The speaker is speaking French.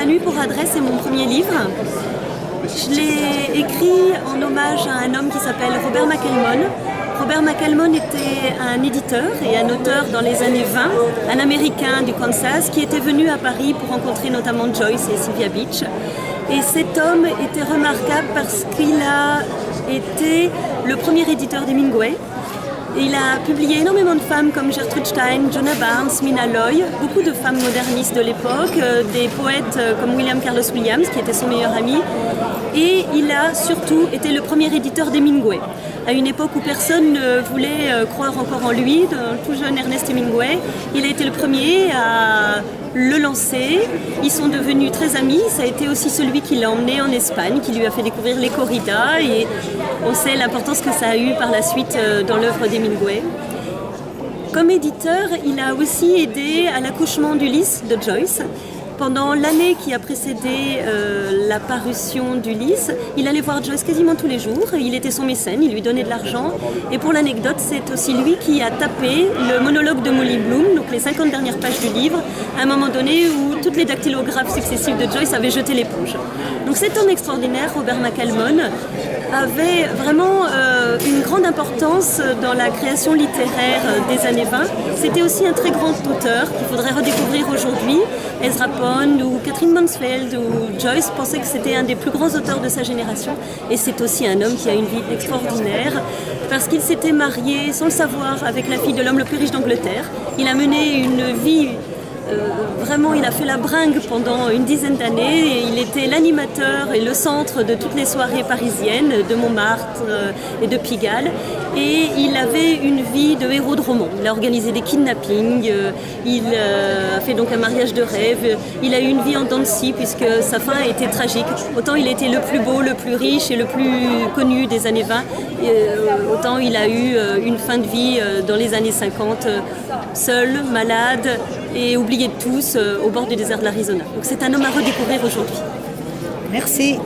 nuit pour Adresse est mon premier livre. Je l'ai écrit en hommage à un homme qui s'appelle Robert McElmon. Robert McElmon était un éditeur et un auteur dans les années 20, un Américain du Kansas qui était venu à Paris pour rencontrer notamment Joyce et Sylvia Beach. Et cet homme était remarquable parce qu'il a été le premier éditeur d'Hemingway. Il a publié énormément de femmes comme Gertrude Stein, Joanna Barnes, Mina Loy, beaucoup de femmes modernistes de l'époque, des poètes comme William Carlos Williams, qui était son meilleur ami. Et il a surtout été le premier éditeur d'Hemingway, à une époque où personne ne voulait croire encore en lui, le tout jeune Ernest Hemingway. Il a été le premier à le lancer. Ils sont devenus très amis. Ça a été aussi celui qui l'a emmené en Espagne, qui lui a fait découvrir les corridas. Et on sait l'importance que ça a eu par la suite dans l'œuvre d'Hemingway. Comme éditeur, il a aussi aidé à l'accouchement d'Ulysse de Joyce. Pendant l'année qui a précédé la parution d'Ulysse, il allait voir Joyce quasiment tous les jours. Il était son mécène, il lui donnait de l'argent. Et pour l'anecdote, c'est aussi lui qui a tapé le monologue de Molly Bloom, donc les 50 dernières pages du livre, à un moment donné où toutes les dactylographes successives de Joyce avaient jeté l'éponge. Donc cet homme extraordinaire, Robert McElmon, avait vraiment une grande importance dans la création littéraire des années 20. C'était aussi un très grand auteur qu'il faudrait redécouvrir aujourd'hui. Ezra Pound ou Catherine Mansfield ou Joyce pensaient que c'était un des plus grands auteurs de sa génération. Et c'est aussi un homme qui a une vie extraordinaire parce qu'il s'était marié sans le savoir avec la fille de l'homme le plus riche d'Angleterre. Il a mené une vie... vraiment, il a fait la bringue pendant une dizaine d'années et il était l'animateur et le centre de toutes les soirées parisiennes, de Montmartre et de Pigalle. Et il avait une vie de héros de roman. Il a organisé des kidnappings, il a fait donc un mariage de rêve, il a eu une vie en dents de scie puisque sa fin a été tragique. Autant il était le plus beau, le plus riche et le plus connu des années 20, autant il a eu une fin de vie dans les années 50, seul, malade et oublié de tous au bord du désert de l'Arizona. Donc c'est un homme à redécouvrir aujourd'hui. Merci.